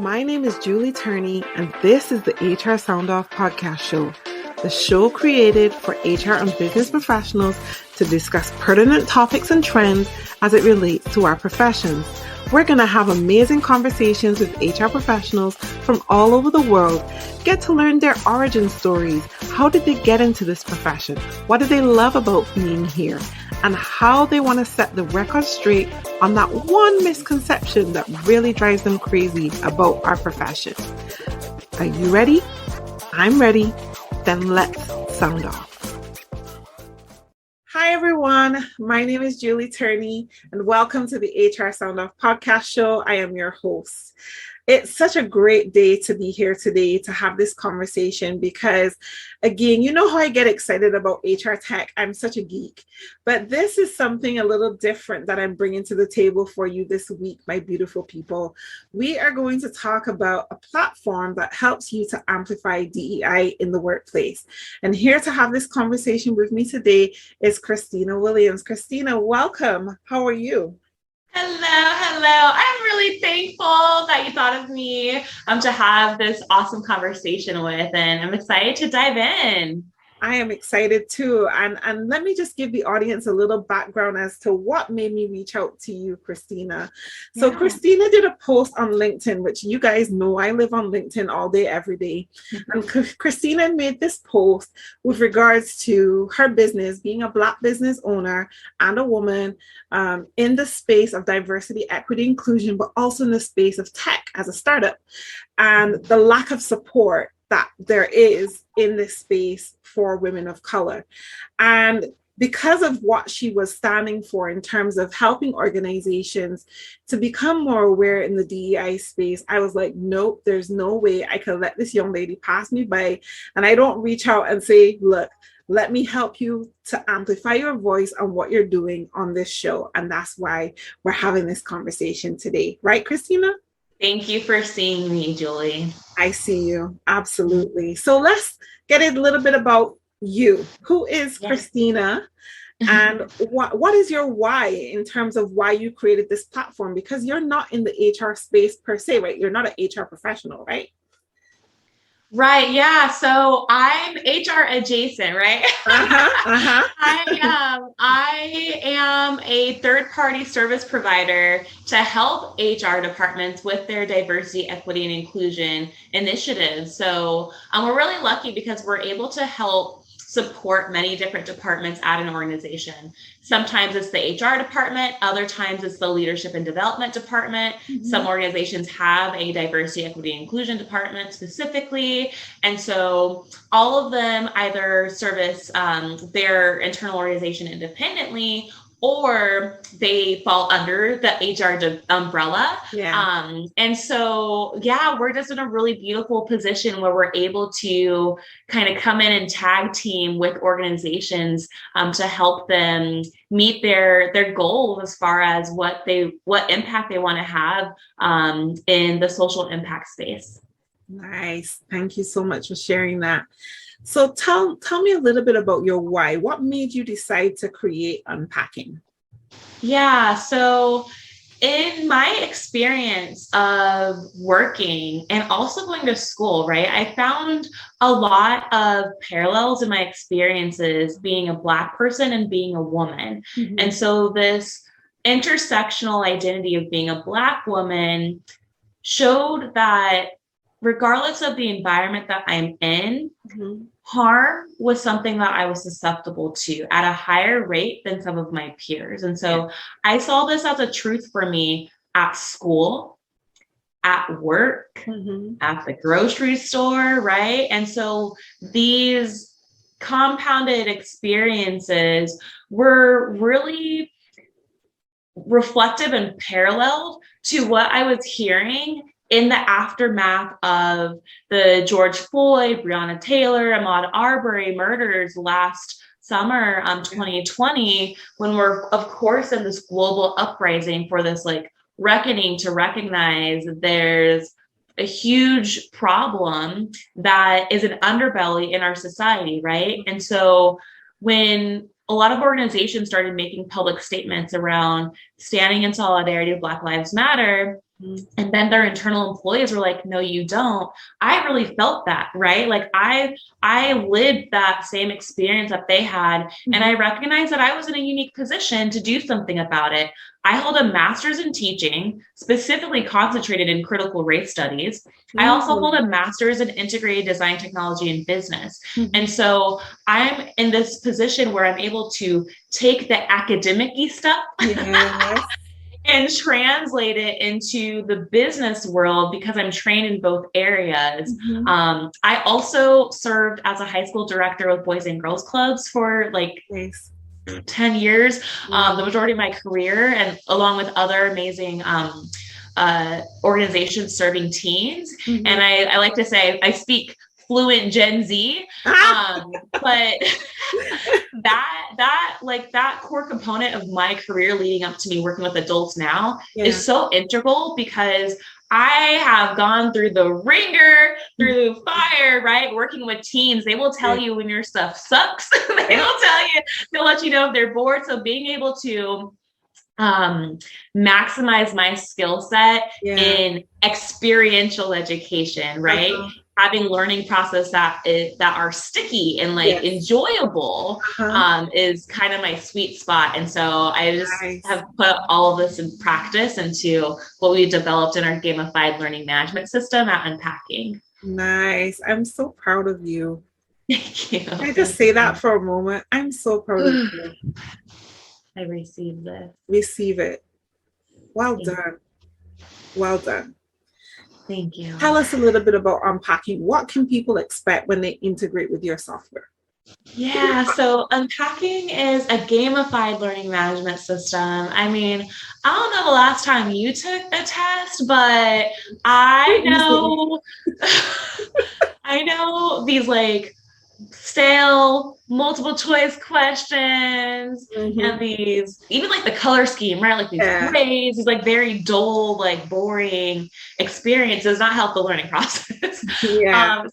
My name is Julie Turney, and this is the HR Sound Off podcast show, the show created for HR and business professionals to discuss pertinent topics and trends as it relates to our professions. We're going to have amazing conversations with HR professionals from all over the world, get to learn their origin stories. How did they get into this profession? What do they love about being here? And how they want to set the record straight on that one misconception that really drives them crazy about our profession. Are you ready? I'm ready. Then let's sound off. Hi, everyone. My name is Julie Turney, and welcome to the HR Sound Off podcast show. I am your host. It's such a great day to be here today to have this conversation because, again, you know how I get excited about HR tech. I'm such a geek, but this is something a little different that I'm bringing to the table for you this week, my beautiful people. We are going to talk about a platform that helps you to amplify DEI in the workplace. And here to have this conversation with me today is Kristina Williams. Kristina, welcome. How are you? Hello. I'm really thankful that you thought of me to have this awesome conversation with, and I'm excited to dive in. I am excited too. And let me just give the audience a little background as to what made me reach out to you, Kristina. So Kristina did a post on LinkedIn, which you guys know I live on LinkedIn all day, every day. And Kristina made this post with regards to her business, being a Black business owner and a woman in the space of diversity, equity, inclusion, but also in the space of tech as a startup, and the lack of support that there is in this space for women of color. And because of what she was standing for in terms of helping organizations to become more aware in the DEI space, I was like, nope, there's no way I can let this young lady pass me by. And I don't reach out and say, look, let me help you to amplify your voice on what you're doing on this show. And that's why we're having this conversation today. Right, Kristina? Thank you for seeing me, Julie. I see you. Absolutely. So let's get a little bit about you. Who is Kristina? And what is your why in terms of why you created this platform? Because you're not in the HR space per se, right? You're not an HR professional, right? Right. Yeah. So I'm HR adjacent, right? I am a third-party service provider to help HR departments with their diversity, equity, and inclusion initiatives. So we're really lucky because we're able to help support many different departments at an organization. Sometimes it's the HR department, other times it's the leadership and development department. Mm-hmm. Some organizations have a diversity, equity, and inclusion department specifically. And so all of them either service their internal organization independently, or they fall under the HR umbrella. Yeah. And so, we're just in a really beautiful position where we're able to kind of come in and tag team with organizations to help them meet their goals as far as what impact they want to have in the social impact space. Nice. Thank you so much for sharing that. So tell me a little bit about your why. What made you decide to create Unpacking? Yeah, so in my experience of working and also going to school, right, I found a lot of parallels in my experiences being a Black person and being a woman. Mm-hmm. And so this intersectional identity of being a Black woman showed that regardless of the environment that I'm in, mm-hmm. harm was something that I was susceptible to at a higher rate than some of my peers. And so I saw this as a truth for me at school, at work, mm-hmm. at the grocery store, right? And so these compounded experiences were really reflective and paralleled to what I was hearing in the aftermath of the George Floyd, Breonna Taylor, Ahmaud Arbery murders last summer, 2020, when we're, of course, in this global uprising for this reckoning to recognize that there's a huge problem that is an underbelly in our society, right? And so when a lot of organizations started making public statements around standing in solidarity with Black Lives Matter, And then their internal employees were like, no, you don't. I really felt that, right? Like I lived that same experience that they had. And I recognized that I was in a unique position to do something about it. I hold a master's in teaching, specifically concentrated in critical race studies. I also hold a master's in integrated design technology and business. And so I'm in this position where I'm able to take the academic-y stuff and translate it into the business world because I'm trained in both areas. I also served as a high school director with Boys and Girls Clubs for like 10 years, the majority of my career, and along with other amazing organizations serving teens. And I like to say I speak fluent Gen Z, but that core component of my career leading up to me working with adults now is so integral because I have gone through the ringer, through the fire, right? Working with teams, they will tell you when your stuff sucks. They'll let you know if they're bored. So being able to maximize my skill set in experiential education, right? Having learning process that are sticky and like enjoyable is kind of my sweet spot. And so I just have put all of this in practice into what we developed in our gamified learning management system at Unpacking. Nice. I'm so proud of you. Thank you. Can I just say that for a moment? I'm so proud of you. I received this. Receive it. Well done. Well done. Thank you. Tell us a little bit about Unpacking. What can people expect when they integrate with your software? Yeah, so Unpacking is a gamified learning management system. I mean, I don't know the last time you took a test, but I know these like stale multiple choice questions and these, even like the color scheme, right? Like these grades, these like very dull, like boring experience does not help the learning process. So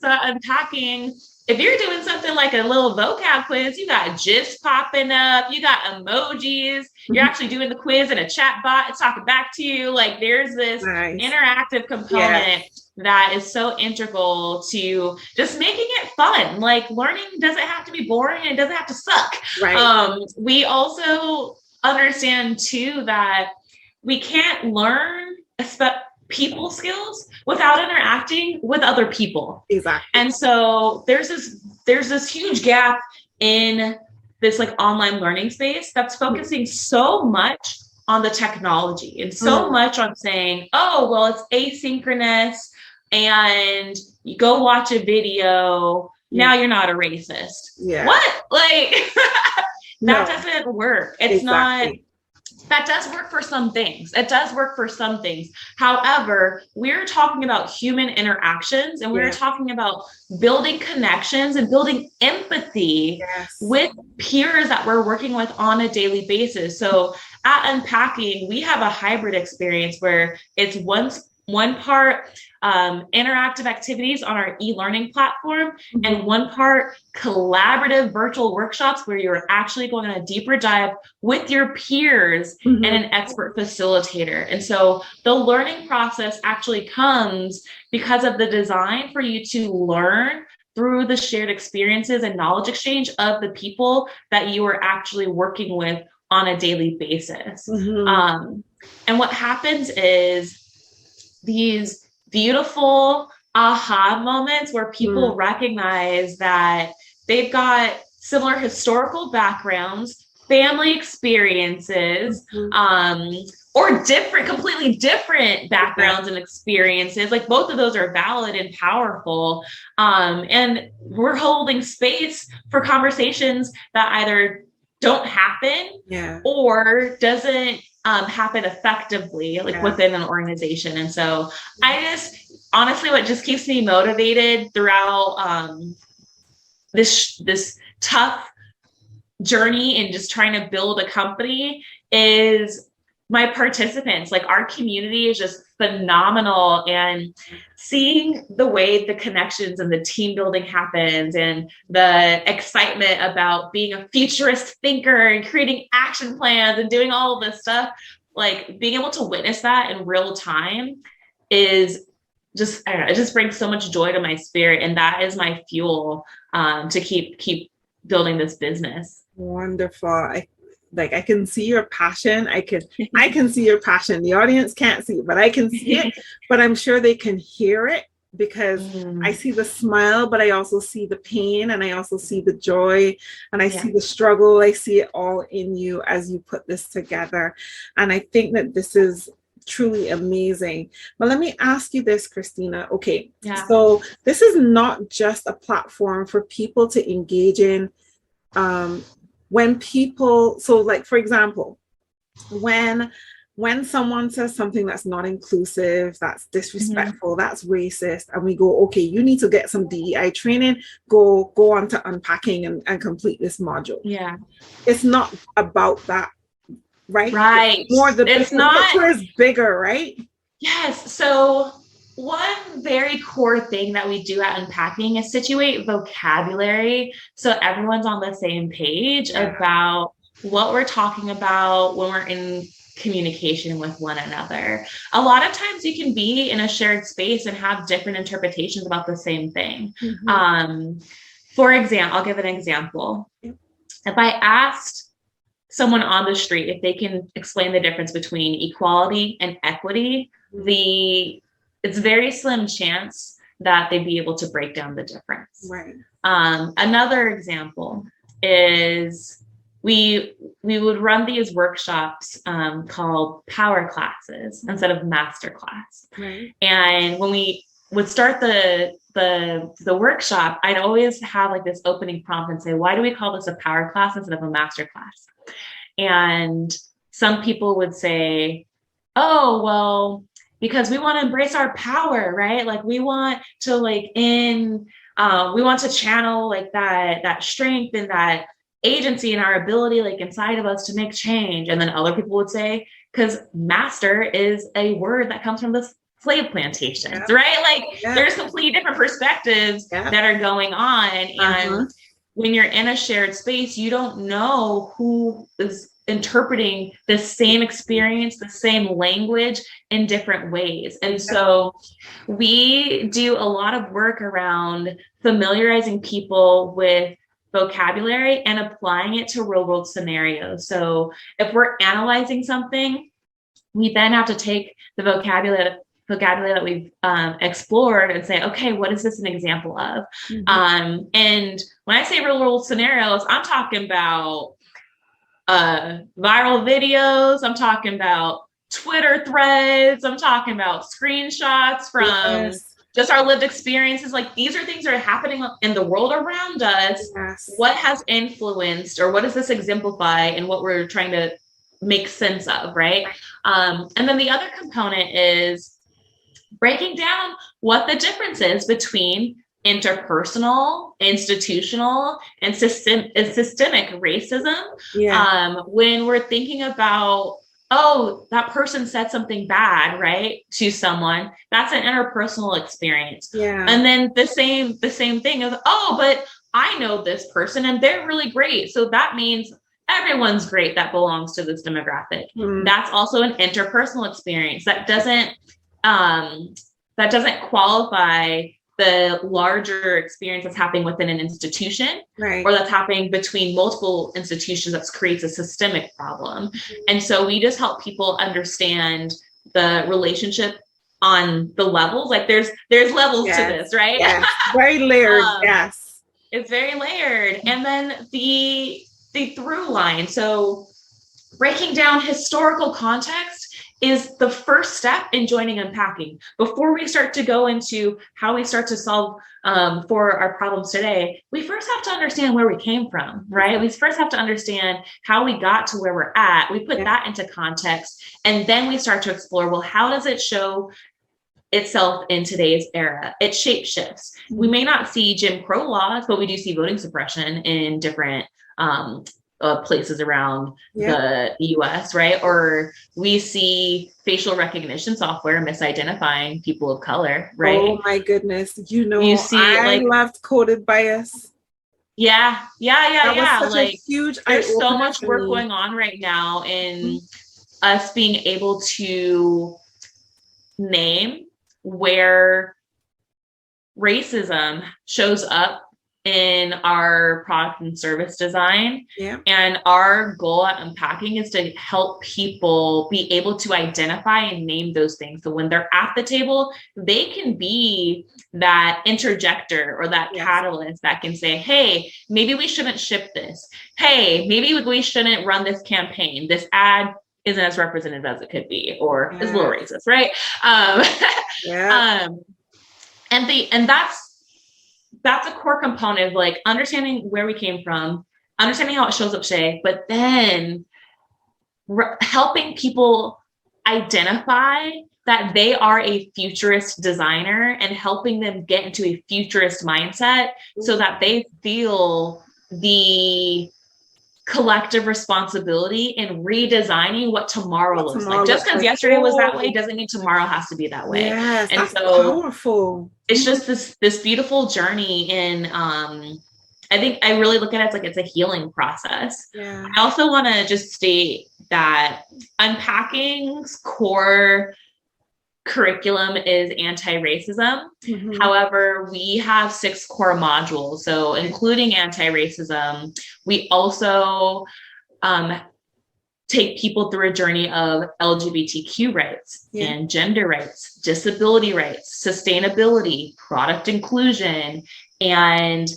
Unpacking, if you're doing something like a little vocab quiz, you got GIFs popping up, you got emojis, you're actually doing the quiz in a chat bot, it's talking back to you. Like there's this interactive component that is so integral to just making it fun. Like learning doesn't have to be boring and it doesn't have to suck. We also understand too that we can't learn people skills without interacting with other people. And so there's this huge gap in this like online learning space that's focusing so much on the technology and so much on saying, oh, well, it's asynchronous and you go watch a video. Now you're not a racist. What? Like that doesn't work. It's not. That does work for some things. It does work for some things. However, we're talking about human interactions and we're talking about building connections and building empathy with peers that we're working with on a daily basis. So at Unpacking, we have a hybrid experience where it's one part interactive activities on our e-learning platform and one part collaborative virtual workshops where you're actually going on a deeper dive with your peers and an expert facilitator. And so the learning process actually comes because of the design for you to learn through the shared experiences and knowledge exchange of the people that you are actually working with on a daily basis. And what happens is these beautiful aha moments where people recognize that they've got similar historical backgrounds, family experiences, or completely different backgrounds and experiences. Like both of those are valid and powerful. And we're holding space for conversations that either don't happen or doesn't happen effectively within an organization. And so I just honestly, what just keeps me motivated throughout this tough journey and just trying to build a company is my participants. Like our community is just phenomenal, and seeing the way the connections and the team building happens and the excitement about being a futurist thinker and creating action plans and doing all of this stuff, like being able to witness that in real time is just, I don't know, it just brings so much joy to my spirit. And that is my fuel to keep building this business. Wonderful. I can see your passion. I can see your passion. The audience can't see it, but I can see it, but I'm sure they can hear it, because I see the smile, but I also see the pain, and I also see the joy, and I see the struggle. I see it all in you as you put this together. And I think that this is truly amazing. But let me ask you this, Kristina. Okay, so this is not just a platform for people to engage in. When people, so like, for example, when someone says something that's not inclusive, that's disrespectful, that's racist, and we go, okay, you need to get some DEI training, go on to Unpacking and complete this module. Yeah. It's not about that, right? Right. It's more the picture is bigger, right? Yes. So one very core thing that we do at Unpacking is situate vocabulary so everyone's on the same page about what we're talking about when we're in communication with one another. A lot of times you can be in a shared space and have different interpretations about the same thing. For example, I'll give an example. If I asked someone on the street if they can explain the difference between equality and equity, it's very slim chance that they'd be able to break down the difference. Right. Another example is we would run these workshops called power classes instead of master class. Right. And when we would start the workshop, I'd always have like this opening prompt and say, why do we call this a power class instead of a master class? And some people would say, oh, well, because we want to embrace our power, right? Like we want to we want to channel like that strength and that agency and our ability like inside of us to make change. And then other people would say, because master is a word that comes from the slave plantations, right? Like there's completely different perspectives that are going on. And when you're in a shared space, you don't know who is interpreting the same experience, the same language in different ways. And so we do a lot of work around familiarizing people with vocabulary and applying it to real world scenarios. So if we're analyzing something, we then have to take the vocabulary that we've explored and say, okay, what is this an example of? And when I say real world scenarios, I'm talking about viral videos. I'm talking about Twitter threads. I'm talking about screenshots from just our lived experiences. Like these are things that are happening in the world around us. What has influenced, or what does this exemplify in what we're trying to make sense of, right? And then the other component is breaking down what the difference is between interpersonal, institutional, and systemic racism. When we're thinking about, oh, that person said something bad, right, to someone, that's an interpersonal experience. And then the same thing is, oh, but I know this person and they're really great, so that means everyone's great that belongs to this demographic. That's also an interpersonal experience that doesn't qualify the larger experience that's happening within an institution, or that's happening between multiple institutions that creates a systemic problem. And so we just help people understand the relationship on the levels. Like there's levels to this, right? Very layered. It's very layered. And then the through line. So breaking down historical context is the first step in joining Unpacking. Before we start to go into how we start to solve for our problems today, we first have to understand where we came from, right? We first have to understand how we got to where we're at. We put that into context, and then we start to explore, well, how does it show itself in today's era? It shape shifts. We may not see Jim Crow laws, but we do see voting suppression in different places around the US, right? Or we see facial recognition software misidentifying people of color, right? Oh my goodness. You see, I loved coded bias. That was such like a huge there's so much work going on right now in us being able to name where racism shows up in our product and service design. Yeah. And our goal at Unpacking is to help people be able to identify and name those things. So when they're at the table, they can be that interjector or that catalyst that can say, hey, maybe we shouldn't ship this. Hey, maybe we shouldn't run this campaign. This ad isn't as representative as it could be, or is a little racist, right? And that's a core component of like understanding where we came from, understanding how it shows up today, but then helping people identify that they are a futurist designer and helping them get into a futurist mindset so that they feel the collective responsibility in redesigning what tomorrow looks like. Just because yesterday was that way doesn't mean tomorrow has to be that way. Yes, and that's so powerful. It's just this beautiful journey in I think I really look at it as like it's a healing process. Yeah. I also want to just state that Unpacking's core curriculum is anti-racism. Mm-hmm. However, we have 6 core modules. So including anti-racism, we also take people through a journey of LGBTQ rights and gender rights, disability rights, sustainability, product inclusion, and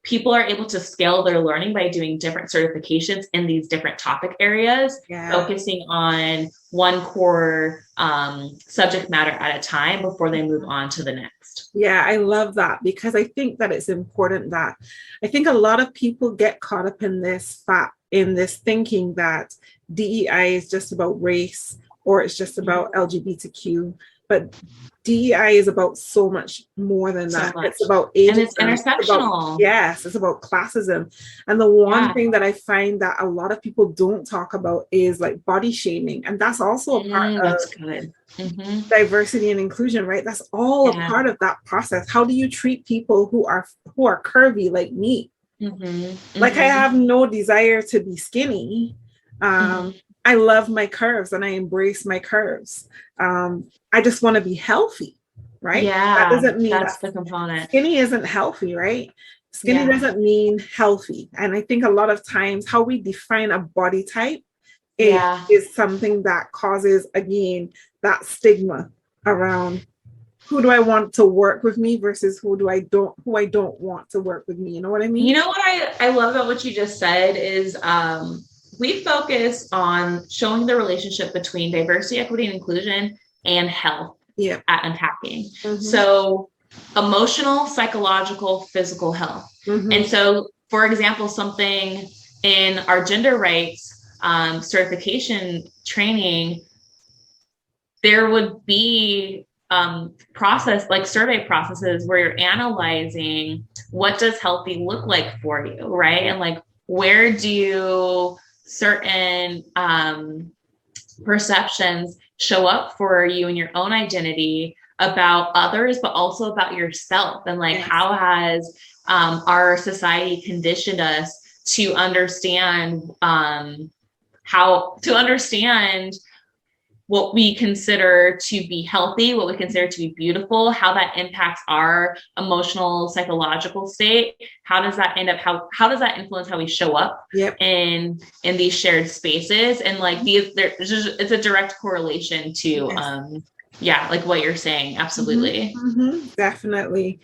people are able to scale their learning by doing different certifications in these different topic areas, focusing on one core subject matter at a time before they move on to the next. Yeah, I love that, because I think that it's important that I think a lot of people get caught up in this thinking that DEI is just about race or it's just about LGBTQ, but DEI is about so much more than that. It's about ageism. And it's intersectional. It's about classism. And the one thing that I find that a lot of people don't talk about is like body shaming. And that's also a part of diversity and inclusion, right? That's all a part of that process. How do you treat people who are curvy like me? Like I have no desire to be skinny. I love my curves and I embrace my curves. I just want to be healthy, right? Yeah, that doesn't mean that's the component. Skinny isn't healthy, right? Skinny doesn't mean healthy. And I think a lot of times how we define a body type is something that causes, again, that stigma around who do I want to work with me versus who I don't want to work with me. You know what I mean? You know what I love about what you just said is we focus on showing the relationship between diversity, equity, and inclusion and health at Unpacking. So emotional, psychological, physical health. And so, for example, something in our gender rights certification training, there would be survey processes where you're analyzing what does healthy look like for you, right? And like, where do certain perceptions show up for you in your own identity about others, but also about yourself? And like, how has our society conditioned us to understand what we consider to be healthy, what we consider to be beautiful, how that impacts our emotional, psychological state. How does that how does that influence how we show up in these shared spaces? And like it's a direct correlation to like what you're saying. Absolutely. Definitely.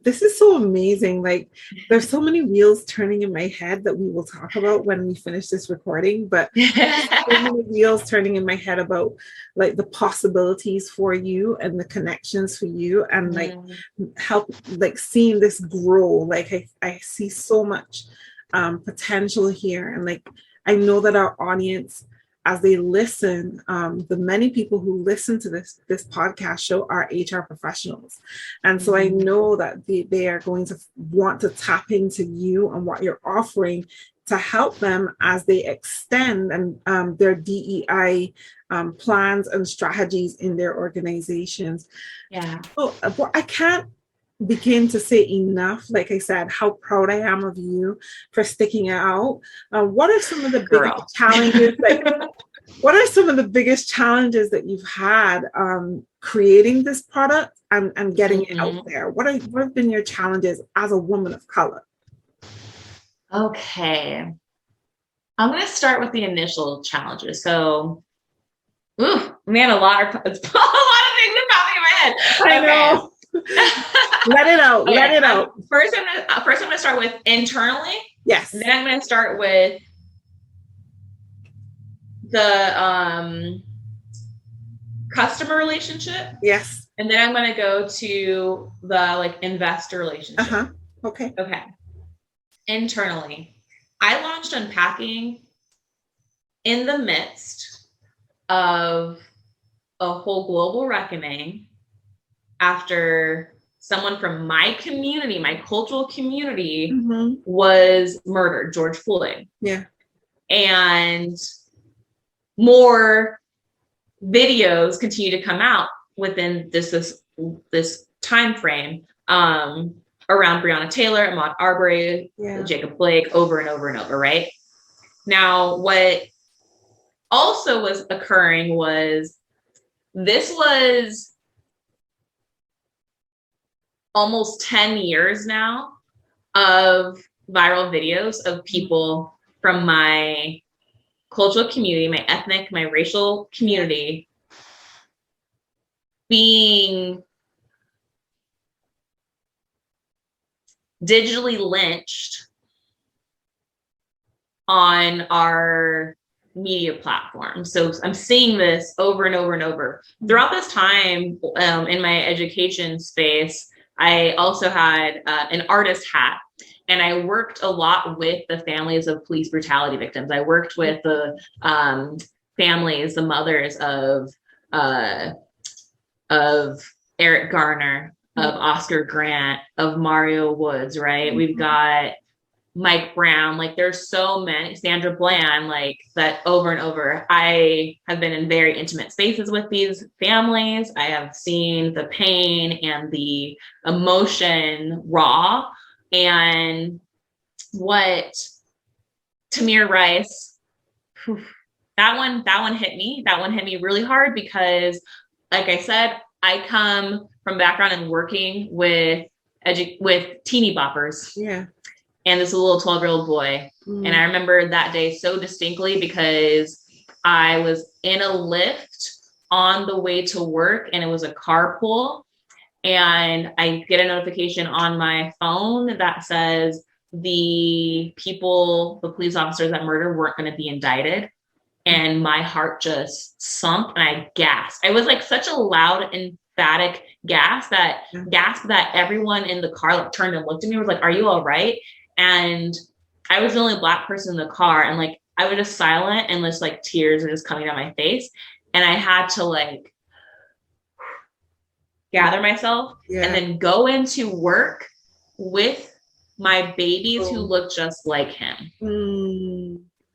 This is so amazing. Like there's so many wheels turning in my head that we will talk about when we finish this recording, but so many wheels turning in my head about like the possibilities for you and the connections for you and like help like seeing this grow. Like I see so much potential here. And like, I know that our audience, as they listen, the many people who listen to this podcast show are HR professionals. And so I know that they are going to want to tap into you and what you're offering to help them as they extend and their DEI plans and strategies in their organizations. So I can't begin to say enough, like I said, how proud I am of you for sticking it out. What are some of the biggest challenges? Like, What are some of the biggest challenges that you've had creating this product and getting it out there? What have been your challenges as a woman of color? Okay. I'm going to start with the initial challenges. So, man, a lot of things are popping in my head. I know. Let it out. Okay. Let it out. First, I'm going to start with internally. Yes. Then I'm going to start with the customer relationship. Yes. And then I'm going to go to the investor relationship. Okay. Internally, I launched Unpacking in the midst of a whole global reckoning after someone from my community, my cultural community, was murdered, George Floyd. Yeah. And more videos continue to come out within this time frame around Breonna Taylor, Ahmaud Arbery, Jacob Blake, over and over and over, right? Now, what also was occurring was this was almost 10 years now of viral videos of people from my cultural community, my ethnic, my racial community being digitally lynched on our media platform. So I'm seeing this over and over and over. Throughout this time in my education space, I also had an artist hat, and I worked a lot with the families of police brutality victims. I worked with the families, the mothers of Eric Garner, of Oscar Grant, of Mario Woods, right? We've got Mike Brown, there's so many, Sandra Bland, that over and over. I have been in very intimate spaces with these families. I have seen the pain and the emotion raw. And what Tamir Rice, that one hit me. That one hit me really hard because, like I said, I come from background and working with teeny boppers. Yeah. And this little 12-year-old boy. And I remember that day so distinctly because I was in a lift on the way to work, and it was a carpool. And I get a notification on my phone that says the police officers that murdered weren't going to be indicted. And my heart just sunk and I gasped. I was such a loud, emphatic gasp that everyone in the car turned and looked at me and was like, "Are you all right?" And I was the only Black person in the car, and I was just silent, and just tears were just coming down my face, and I had to gather myself and then go into work with my babies who look just like him.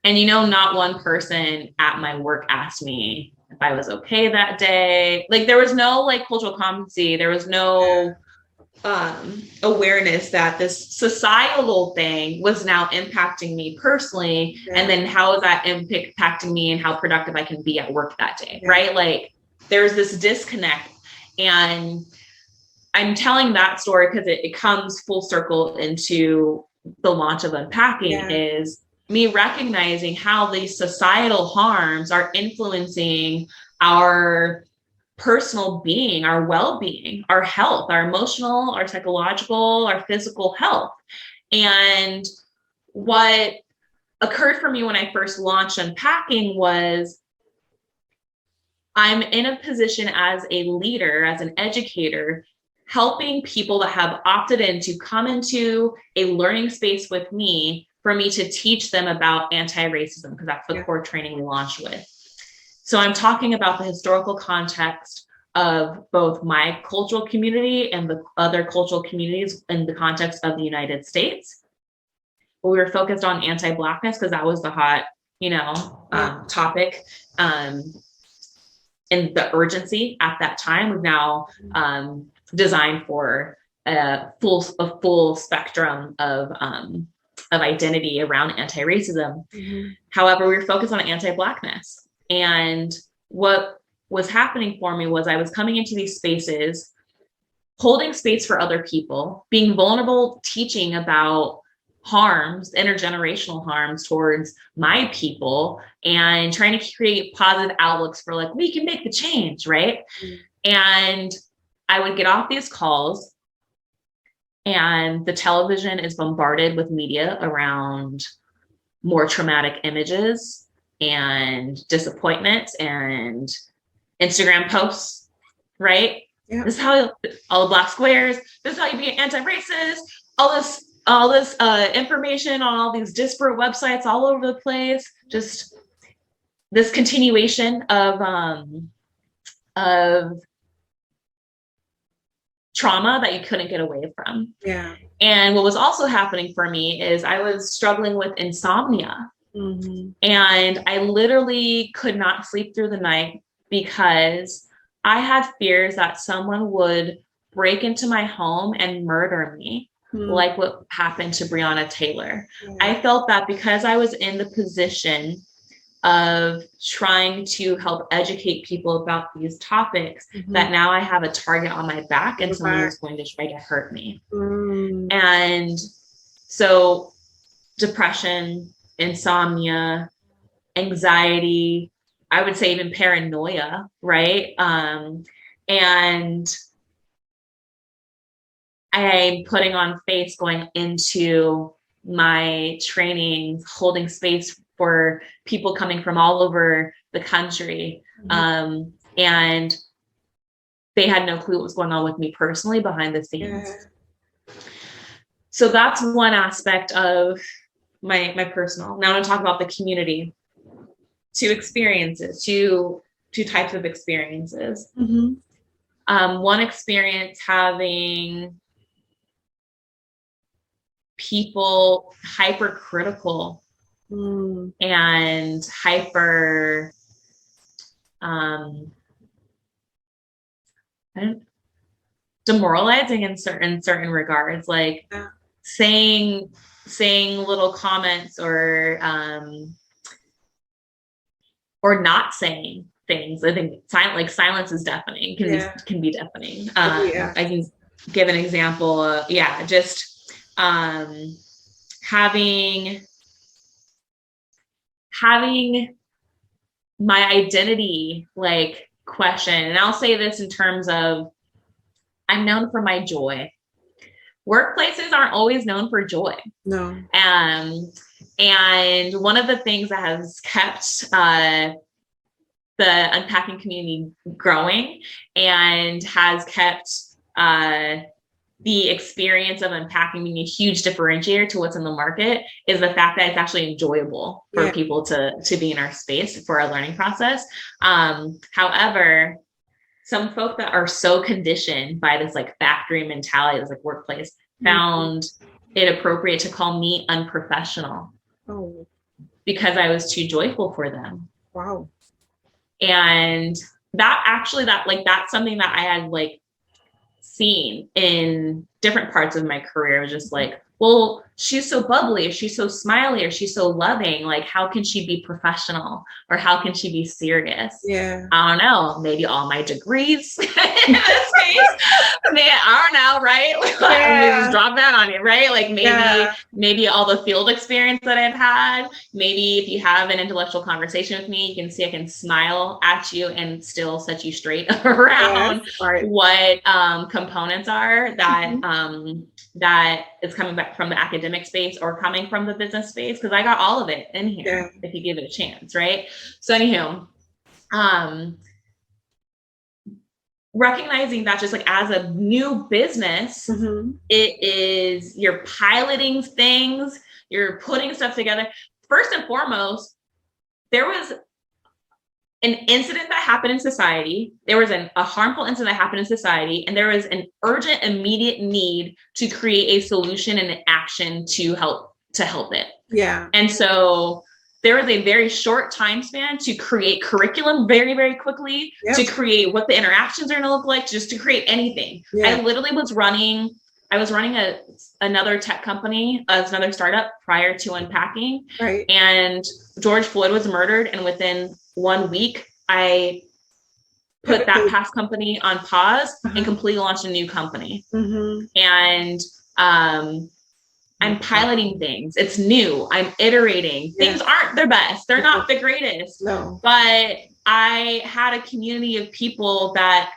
And not one person at my work asked me if I was okay that day. There was no cultural competency. There was no awareness that this societal thing was now impacting me personally. And then how is that impacting me and how productive I can be at work that day, right? There's this disconnect. And I'm telling that story because it comes full circle into the launch of Unpacking is me recognizing how these societal harms are influencing our personal being, our well-being, our health, our emotional, our psychological, our physical health. And what occurred for me when I first launched Unpacking was I'm in a position as a leader, as an educator, helping people that have opted in to come into a learning space with me for me to teach them about anti-racism, because that's the core training we launched with. So I'm talking about the historical context of both my cultural community and the other cultural communities in the context of the United States. But we were focused on anti-Blackness because that was the hot, topic. And the urgency at that time was now designed for a full spectrum of identity around anti-racism. However, we were focused on anti-Blackness. And what was happening for me was I was coming into these spaces, holding space for other people, being vulnerable, teaching about harms, intergenerational harms towards my people, and trying to create positive outlooks for like, we can make the change, right? And I would get off these calls, and the television is bombarded with media around more traumatic images and disappointments and Instagram posts, right? Yeah. This is how all the black squares, this is how you be anti-racist, all this information on all these disparate websites all over the place, just this continuation of trauma that you couldn't get away from. Yeah. And what was also happening for me is I was struggling with insomnia. Mm-hmm. And I literally could not sleep through the night because I had fears that someone would break into my home and murder me, like what happened to Breonna Taylor. Yeah. I felt that because I was in the position of trying to help educate people about these topics, that now I have a target on my back and someone is going to try to hurt me. And so depression, insomnia, anxiety, I would say even paranoia, right? And I'm putting on face going into my trainings, holding space for people coming from all over the country. And they had no clue what was going on with me personally behind the scenes. Yeah. So that's one aspect of my personal. Now I want to talk about the community. Two experiences, two types of experiences. One experience having people hypercritical and hyper demoralizing in certain regards, like saying little comments or not saying things. I think silence is deafening, can be deafening. I can give an example. Just having my identity like questioned. And I'll say this in terms of, I'm known for my joy. Workplaces aren't always known for joy. No. And one of the things that has kept the Unpacking community growing and has kept the experience of Unpacking being a huge differentiator to what's in the market is the fact that it's actually enjoyable for people to be in our space for our learning process. However, some folk that are so conditioned by this like factory mentality, this like workplace, found it appropriate to call me unprofessional because I was too joyful for them. Wow. And that's something that I had like seen in different parts of my career. It was just like, well, she's so bubbly, or she's so smiley, or she's so loving. Like, how can she be professional, or how can she be serious? Yeah, I don't know. Maybe all my degrees in this case. I don't know, right? Just drop that on you, right? Like maybe all the field experience that I've had. Maybe if you have an intellectual conversation with me, you can see I can smile at you and still set you straight around what components are that is coming back from the academic space or coming from the business space, because I got all of it in here if you give it a chance, right? So anywho, recognizing that just like as a new business, it is, you're piloting things, you're putting stuff together. First and foremost, there was an incident that happened in society. There was a harmful incident that happened in society, and there was an urgent, immediate need to create a solution and an action to help it. Yeah. And so there was a very short time span to create curriculum very, very quickly, to create what the interactions are going to look like, just to create anything. I literally was running another tech company, another startup prior to Unpacking. Right. And George Floyd was murdered, and within 1 week, I put that past company on pause and completely launched a new company. And I'm piloting things. It's new. I'm iterating. Things aren't their best. They're not the greatest. No. But I had a community of people that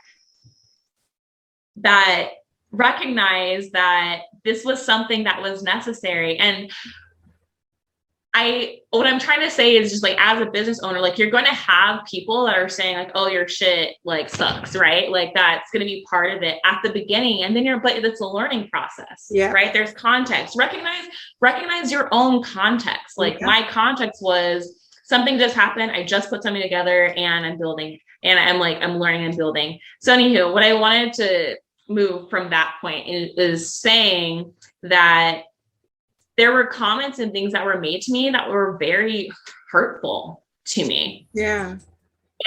recognized that this was something that was necessary. And what I'm trying to say is just like, as a business owner, like you're going to have people that are saying like, oh, your shit like sucks, right? Like that's going to be part of it at the beginning. And then but it's a learning process, right? There's context. Recognize your own context. Like my context was something just happened. I just put something together and I'm building, and I'm learning and building. So anywho, what I wanted to move from that point is saying that there were comments and things that were made to me that were very hurtful to me. Yeah.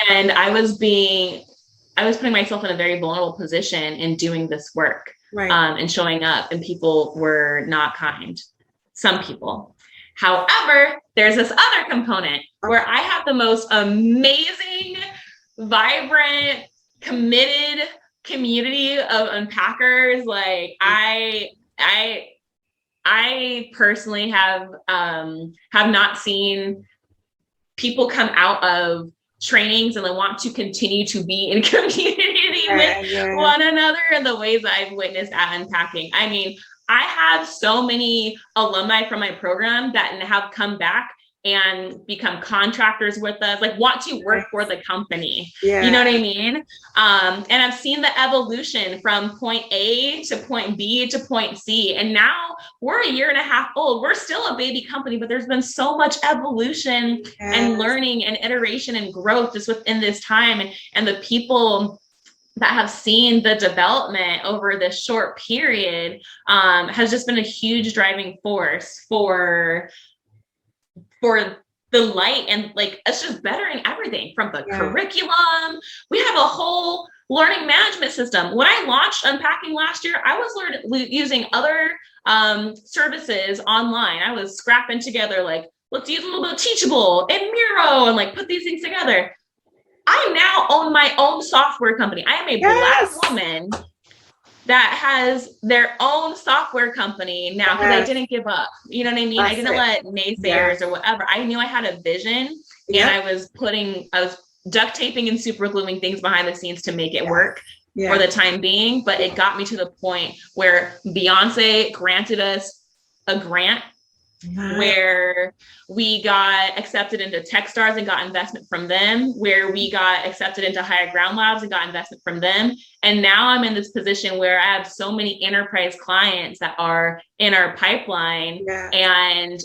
And I was putting myself in a very vulnerable position in doing this work, and showing up, and people were not kind. Some people. However, there's this other component where I have the most amazing, vibrant, committed community of unpackers. Like I personally have not seen people come out of trainings and they want to continue to be in community with one another in the ways that I've witnessed at Unpacking. I mean, I have so many alumni from my program that have come back and become contractors with us, like want to work for the company. You know what I mean? And I've seen the evolution from point A to point B to point C. And now we're a year and a half old. We're still a baby company, but there's been so much evolution and learning and iteration and growth just within this time. And the people that have seen the development over this short period has just been a huge driving force for the light, and like it's just bettering everything from the curriculum. We have a whole learning management system. When I launched Unpacking last year, I was using other services online. I was scrapping together like, let's use a little bit of Teachable and Miro and like put these things together. I now own my own software company. I am a Black woman that has their own software company now because I didn't give up. You know what I mean? I didn't let naysayers or whatever. I knew I had a vision, and I was duct taping and super gluing things behind the scenes to make it work for the time being. But it got me to the point where Beyoncé granted us a grant where we got accepted into Techstars and got investment from them, where we got accepted into Higher Ground Labs and got investment from them. And now I'm in this position where I have so many enterprise clients that are in our pipeline. And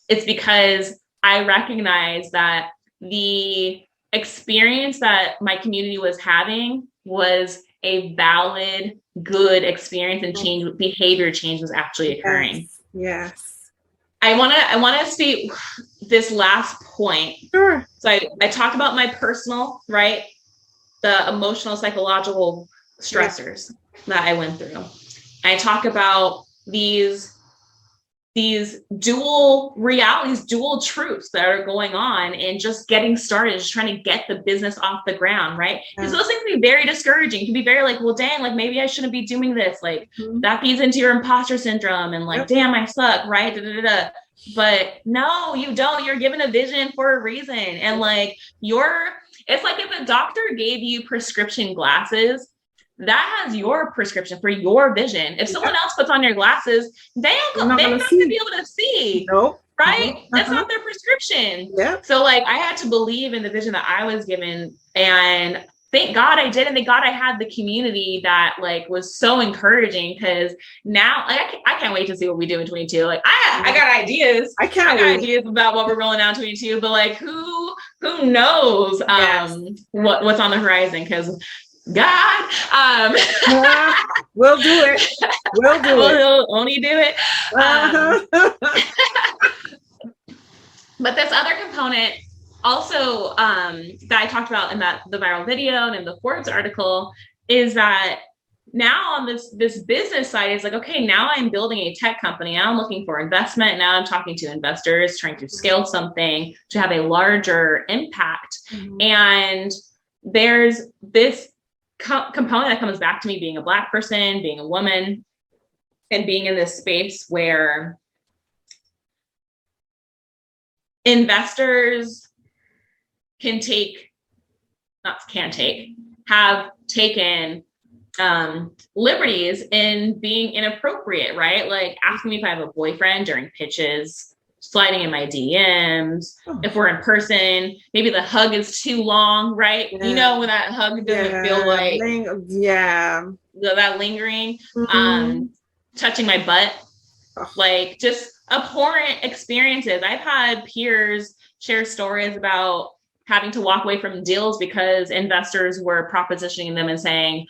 it's because I recognize that the experience that my community was having was a valid, good experience, and behavior change was actually occurring. I want to speak this last point. Sure. So I talked about my personal, right? The emotional, psychological stressors that I went through. I talk about these dual realities, dual truths that are going on and just getting started, just trying to get the business off the ground, right? Because those things can be very discouraging. It can be very like, well, dang, like maybe I shouldn't be doing this. Like that feeds into your imposter syndrome and like, damn, I suck, right? But no, you don't. You're given a vision for a reason. And like it's like if a doctor gave you prescription glasses, that has your prescription for your vision. If someone else puts on your glasses, they're not going to be able to see. Nope. Right? That's not their prescription. So like I had to believe in the vision that I was given, and thank God I did. And thank God I had the community that like was so encouraging, because now like, I can't wait to see what we do in 22. Like I got ideas. I got ideas about what we're rolling out in 22, but like who knows what's on the horizon, because God, we'll do it. We'll only do it. But this other component also that I talked about in the viral video and in the Forbes article is that now on this business side, it's like, okay, now I'm building a tech company. Now I'm looking for investment. Now I'm talking to investors, trying to scale something to have a larger impact. Mm-hmm. And there's this component that comes back to me being a Black person, being a woman, and being in this space where investors have taken liberties in being inappropriate, right? Like asking me if I have a boyfriend during pitches, sliding in my DMs. If we're in person, maybe the hug is too long, right? Yeah. You know, when that hug doesn't feel like that lingering, touching my butt, like just abhorrent experiences. I've had peers share stories about having to walk away from deals because investors were propositioning them and saying,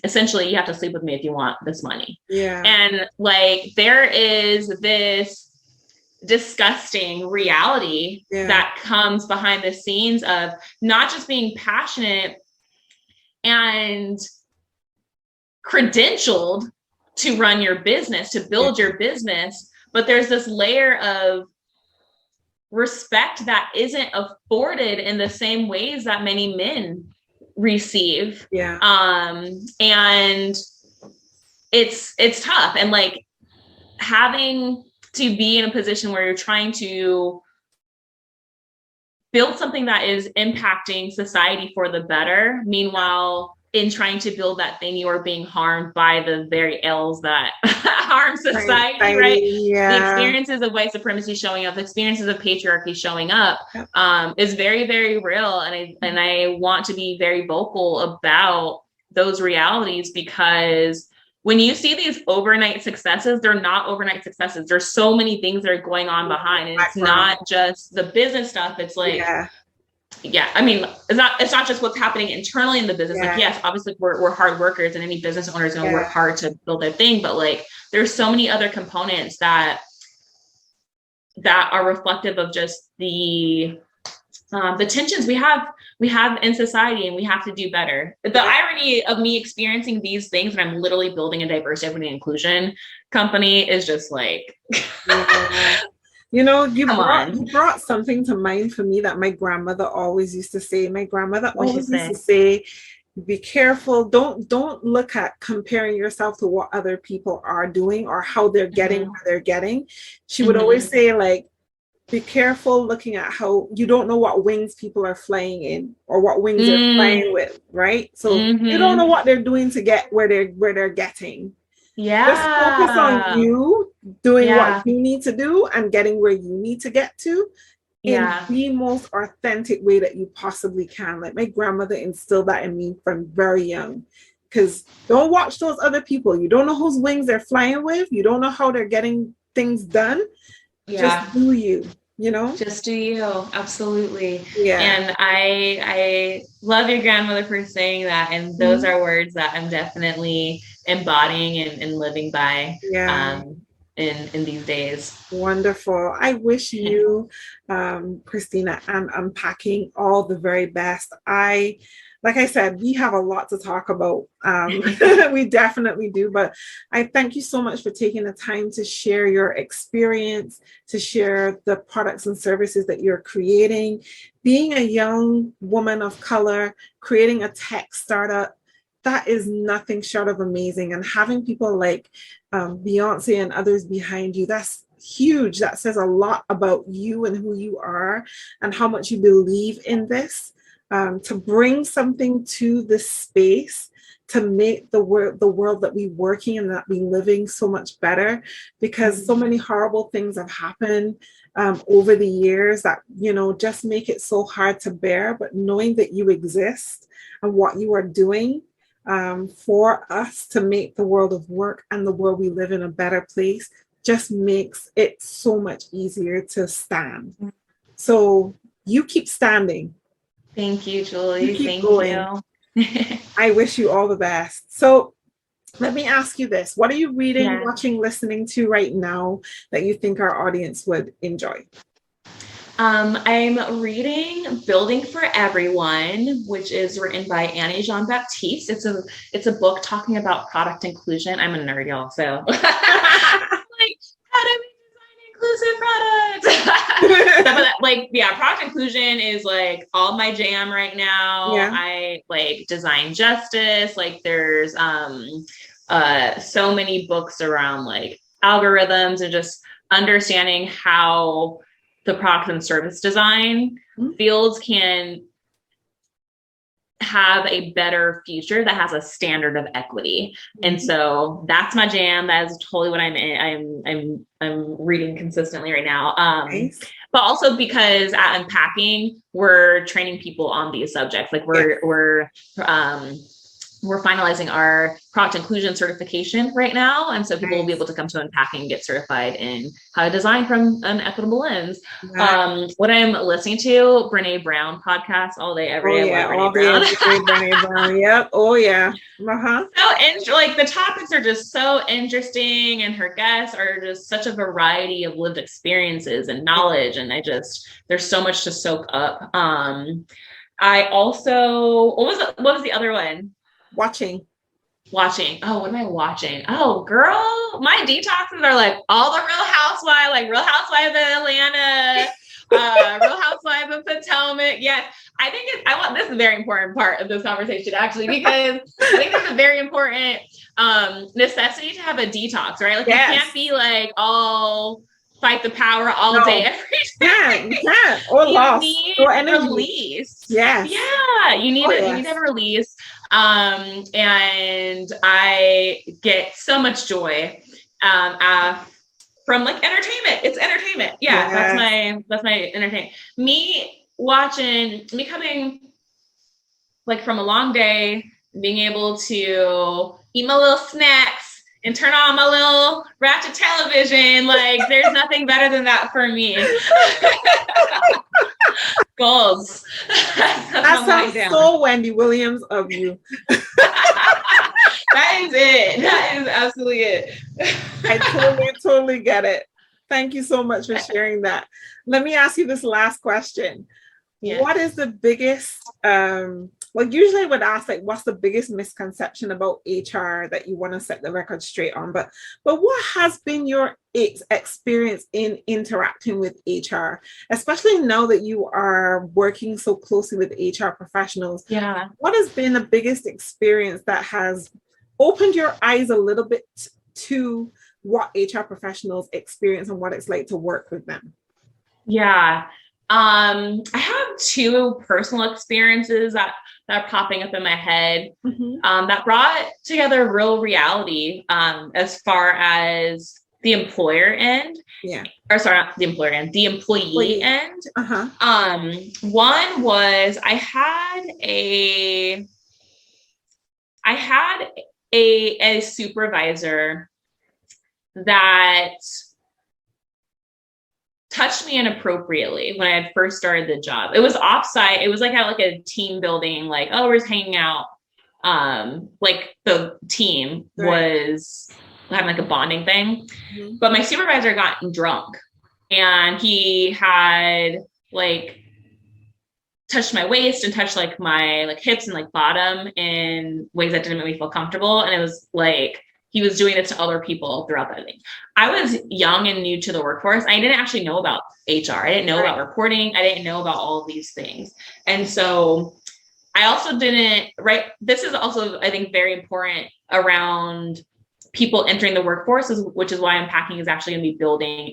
essentially, you have to sleep with me if you want this money. Yeah. And like, there is this disgusting reality that comes behind the scenes of not just being passionate and credentialed to run your business, to build your business, but there's this layer of respect that isn't afforded in the same ways that many men receive. Yeah. And it's tough. And like having to be in a position where you're trying to build something that is impacting society for the better. Meanwhile, in trying to build that thing, you are being harmed by the very ills that harm society, right? Yeah. The experiences of white supremacy showing up, the experiences of patriarchy showing up, is very, very real. And I want to be very vocal about those realities, because when you see these overnight successes, they're not overnight successes. There's so many things that are going on behind, and it's not just the business stuff. It's like, I mean, it's not just what's happening internally in the business. Like, yes, obviously we're hard workers, and any business owner is going to work hard to build their thing. But like, there's so many other components that are reflective of just the tensions we have in society, and we have to do better. The irony of me experiencing these things when I'm literally building a diversity, equity, and inclusion company is just like, you know, you brought something to mind for me that my grandmother always used to say. My grandmother always used to say, be careful. Don't look at comparing yourself to what other people are doing or how they're getting where they're getting. She would always say, like, be careful looking at how you don't know what wings people are flying in or what wings they're flying with, right? So you don't know what they're doing to get where they're getting. Yeah. Just focus on you doing what you need to do and getting where you need to get to in the most authentic way that you possibly can. Like my grandmother instilled that in me from very young. Because don't watch those other people. You don't know whose wings they're flying with. You don't know how they're getting things done. Just do you, you know? Just do you. Absolutely. Yeah. And I love your grandmother for saying that. And those are words that I'm definitely embodying and living by in these days. Wonderful. I wish you, Kristina, and Unpacking all the very best. Like I said, we have a lot to talk about. We definitely do. But I thank you so much for taking the time to share your experience, to share the products and services that you're creating. Being a young woman of color, creating a tech startup, that is nothing short of amazing. And having people like Beyoncé and others behind you, that's huge. That says a lot about you and who you are and how much you believe in this. To bring something to this space to make the world that we working and that we living so much better, because so many horrible things have happened over the years that, you know, just make it so hard to bear. But knowing that you exist and what you are doing for us to make the world of work and the world we live in a better place just makes it so much easier to stand. So you keep standing. Thank you, Julie. Thank you. I wish you all the best. So let me ask you this. What are you reading, watching, listening to right now that you think our audience would enjoy? I'm reading Building for Everyone, which is written by Annie Jean-Baptiste. It's a book talking about product inclusion. I'm a nerd, y'all, so like, how do we design inclusive products? Product inclusion is like all my jam right now. Yeah. I like design justice. Like there's so many books around like algorithms and just understanding how the product and service design fields can have a better future that has a standard of equity. And so that's my jam. That is totally what I'm in. I'm reading consistently right now. Nice. But also because at Unpacking, we're training people on these subjects. Like we're finalizing our product inclusion certification right now. And so people will be able to come to Unpacking and get certified in how to design from an equitable lens. What I'm listening to, Brene Brown podcast all day, every day. Brene Brown. Yep. Oh yeah. So like the topics are just so interesting, and her guests are just such a variety of lived experiences and knowledge. And there's so much to soak up. I also, what was the other one? Watching. Oh, what am I watching? Oh, girl, my detoxes are like all the Real Housewives, like Real Housewives of Atlanta, Real Housewives of Potomac. Yes, this is a very important part of this conversation, actually, because I think there's a very important necessity to have a detox, right? Like you can't be like all fight the power all day, every day. You can't. Or lost. Need or energy. Release. Yes. Yeah. You need You need to have a release. And I get so much joy from like entertainment. It's entertainment. Yeah. That's my entertainment. Me coming like from a long day, being able to eat my little snacks and turn on my little ratchet television. Like there's nothing better than that for me. Goals. That sounds so Wendy Williams of you. That is it. That is absolutely it. I totally get it. Thank you so much for sharing that. Let me ask you this last question. Yeah. What is the biggest, usually I would ask, like, what's the biggest misconception about HR that you want to set the record straight on? But what has been your experience in interacting with HR, especially now that you are working so closely with HR professionals? Yeah. What has been the biggest experience that has opened your eyes a little bit to what HR professionals experience and what it's like to work with them? Yeah. I have two personal experiences that are popping up in my head that brought together real reality as far as the employer end. Yeah. Or sorry, not the employer end, the employee end. One was I had a supervisor that touched me inappropriately when I had first started the job. It was offsite. It was like at like a team building, like, oh, we're just hanging out. Like the team was having like a bonding thing. But my supervisor got drunk and he had like touched my waist and touched like my like hips and like bottom in ways that didn't make me feel comfortable. And it was like, he was doing this to other people throughout that thing. I was young and new to the workforce. I didn't actually know about HR. I didn't know about reporting. I didn't know about all of these things. And so I also didn't, this is also, I think, very important around people entering the workforce, which is why Unpacking is actually going to be building,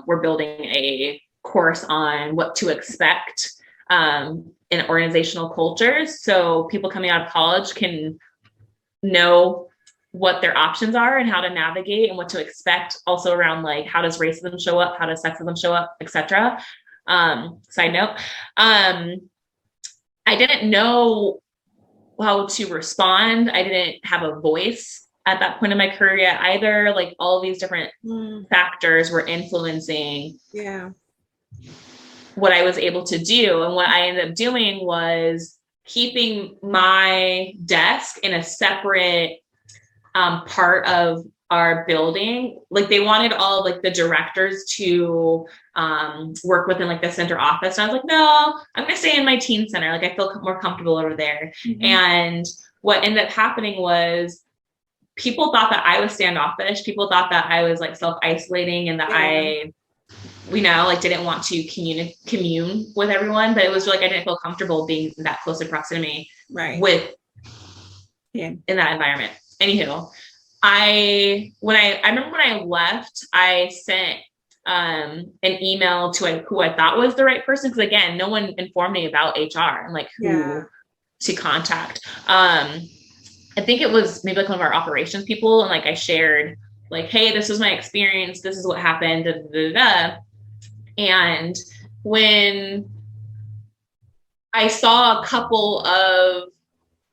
we're building a course on what to expect in organizational cultures. So people coming out of college can know what their options are and how to navigate and what to expect also around like, how does racism show up? How does sexism show up, etc. Side note, I didn't know how to respond. I didn't have a voice at that point in my career yet either. Like all these different factors were influencing what I was able to do. And what I ended up doing was keeping my desk in a separate part of our building, like they wanted all like the directors to work within like the center office. And I was like, no, I'm gonna stay in my teen center. Like I feel more comfortable over there. And what ended up happening was people thought that I was standoffish. People thought that I was like self-isolating and that I, like didn't want to commune with everyone. But it was like I didn't feel comfortable being in that close in proximity with in that environment. Anywho, I remember when I left, I sent an email to who I thought was the right person, because again, no one informed me about HR and like who to contact. I think it was maybe like one of our operations people, and like I shared like, hey, this was my experience, this is what happened, da, da, da, da. And when I saw a couple of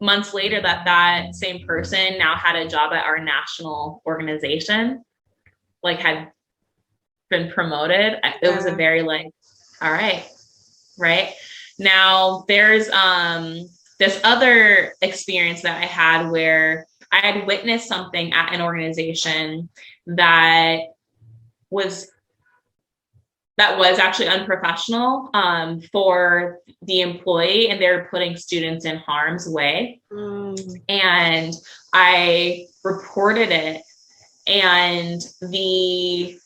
months later that same person now had a job at our national organization, like had been promoted, it was a very like, all right now there's this other experience that I had where I had witnessed something at an organization that was actually unprofessional for the employee, and they're putting students in harm's way. And I reported it, and the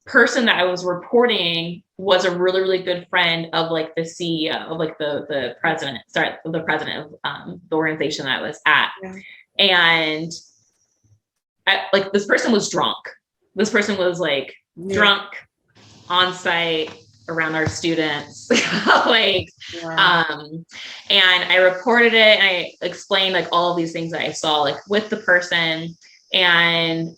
person that I was reporting was a really, really good friend of like the CEO, of like the president of the organization that I was at. And like this person was drunk. This person was like drunk on site around our students. And I reported it, and I explained like all of these things that I saw like with the person. And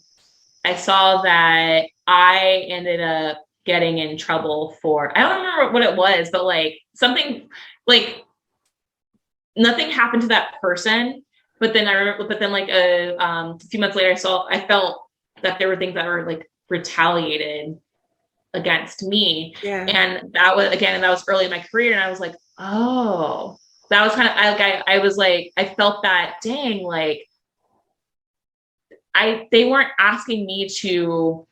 I saw that I ended up getting in trouble for, I don't remember what it was, but like something like nothing happened to that person. But then like a few months later, I felt that there were things that were like retaliated against me. And that was early in my career. And I was like, oh, that was kind of, I was like, I felt that, dang, like they weren't asking me to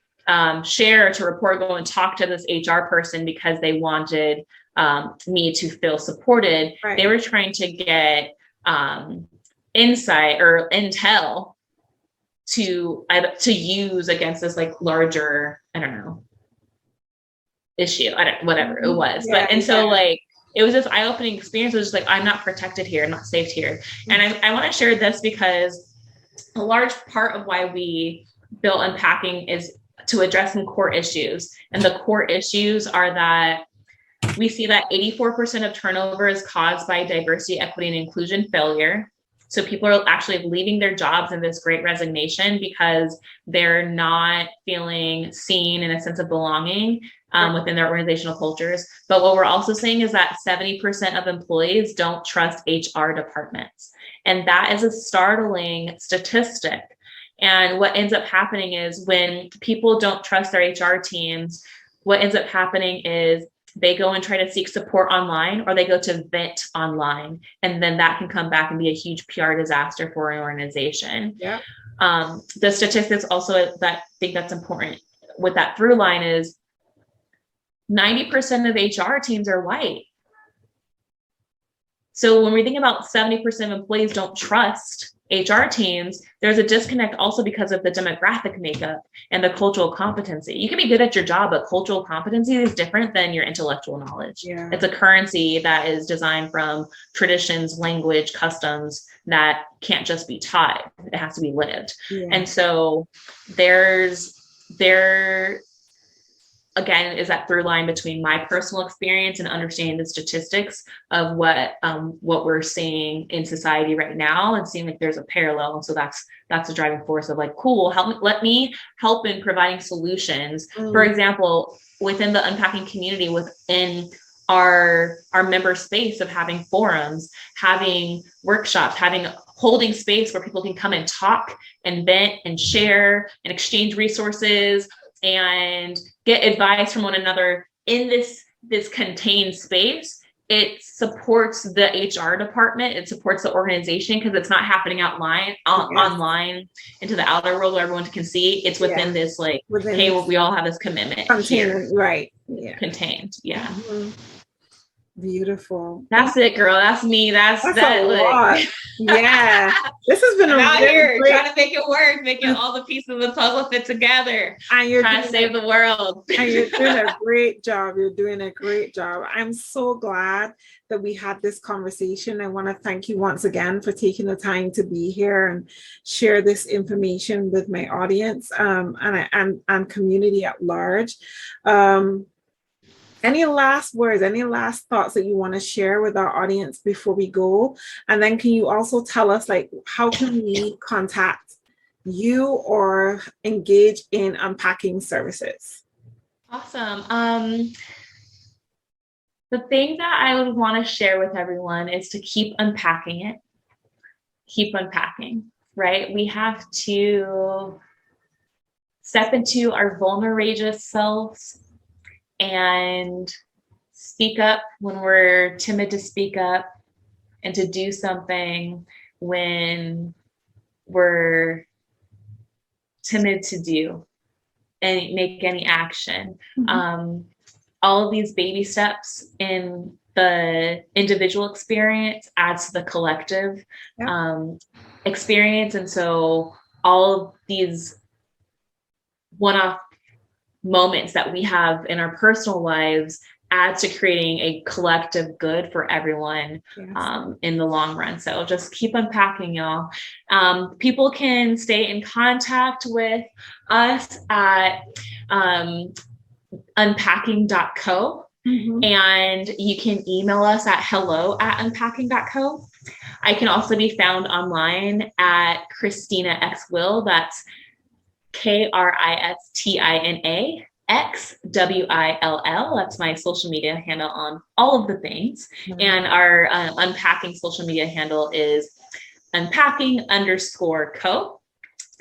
share, to report, go and talk to this HR person because they wanted me to feel supported. They were trying to get insight or intel to use against this like larger, I don't know, issue. Whatever it was. So like it was this eye-opening experience. It was just like, I'm not protected here, I'm not safe here. And I want to share this because a large part of why we built Unpacking is to address some core issues. And the core issues are that we see that 84% of turnover is caused by diversity, equity, and inclusion failure. So people are actually leaving their jobs in this great resignation because they're not feeling seen in a sense of belonging within their organizational cultures. But what we're also seeing is that 70% of employees don't trust HR departments. And that is a startling statistic. And what ends up happening is when people don't trust their HR teams, what ends up happening is they go and try to seek support online, or they go to vent online. And then that can come back and be a huge PR disaster for an organization. The statistics also that I think that's important with that through line is 90% of HR teams are white. So when we think about 70% of employees don't trust HR teams, there's a disconnect also because of the demographic makeup and the cultural competency. You can be good at your job, but cultural competency is different than your intellectual knowledge. It's a currency that is designed from traditions, language, customs that can't just be taught. It has to be lived. And so there again is that through line between my personal experience and understanding the statistics of what we're seeing in society right now, and seeing like there's a parallel. And so that's the driving force of like, cool, let me help in providing solutions. For example, within the Unpacking community, within our member space of having forums, having workshops, holding space where people can come and talk and vent and share and exchange resources and get advice from one another in this contained space it supports the HR department. It supports the organization because it's not happening online into the outer world where everyone can see. It's within this, like, hey, we all have this commitment here. Right. Yeah. Contained. Yeah. Mm-hmm. Beautiful. That's it, girl. That's me. That's that. Like, yeah. This has been out here trying to make it work, making all the pieces of the puzzle fit together. And you're trying to save the world. And you're doing a great job. You're doing a great job. I'm so glad that we had this conversation. I want to thank you once again for taking the time to be here and share this information with my audience and community at large. Any last words, any last thoughts that you want to share with our audience before we go? And then can you also tell us, like, how can we contact you or engage in unpacking services? Awesome. The thing that I would want to share with everyone is to keep unpacking it. Keep unpacking, right? We have to step into our vulnerable selves and speak up when we're timid to speak up, and to do something when we're timid to do and make any action. Mm-hmm. All of these baby steps in the individual experience adds to the collective experience. And so all of these one-off moments that we have in our personal lives add to creating a collective good for everyone in the long run. So just keep unpacking, y'all. People can stay in contact with us at unpacking.co. Mm-hmm. And you can email us at hello@unpacking.co. I can also be found online at Kristina X Will. That's KRISTINA XWILL. That's my social media handle on all of the things. Mm-hmm. And our Unpacking social media handle is unpacking_co.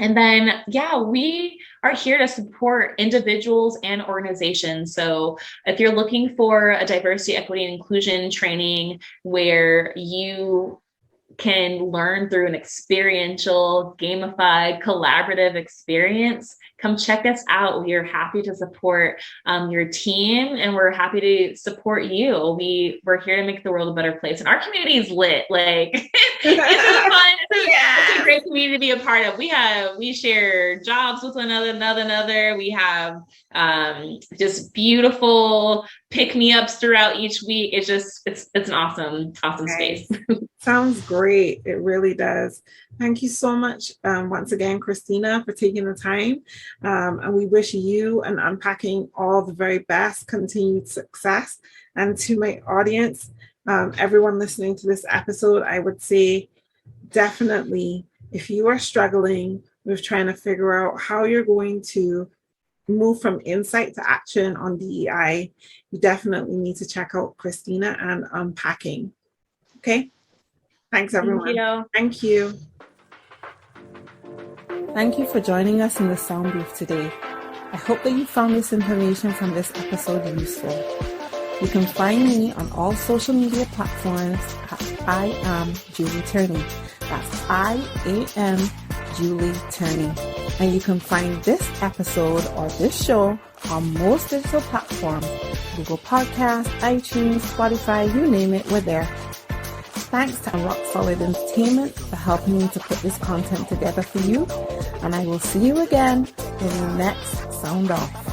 And then, we are here to support individuals and organizations. So if you're looking for a diversity, equity, and inclusion training where you can learn through an experiential, gamified, collaborative experience, come check us out. We are happy to support your team, and we're happy to support you. We're here to make the world a better place, and our community is lit. Like it's fun. It's a great community to be a part of. We share jobs with one another. We have just beautiful pick-me-ups throughout each week. It's an awesome space. Sounds great. It really does. Thank you so much once again, Kristina, for taking the time. And we wish you and Unpacking all the very best, continued success. And to my audience, everyone listening to this episode, I would say definitely, if you are struggling with trying to figure out how you're going to move from insight to action on DEI, you definitely need to check out Kristina and Unpacking. Okay? Thanks, everyone. Thank you. Thank you for joining us in the sound booth today. I hope that you found this information from this episode useful. You can find me on all social media platforms at I am Julie Turney. That's I-am Julie Turney. And you can find this episode or this show on most digital platforms, Google Podcasts, iTunes, Spotify, you name it, we're there. Thanks to Rock Solid Entertainment for helping me to put this content together for you. And I will see you again in the next Sound Off.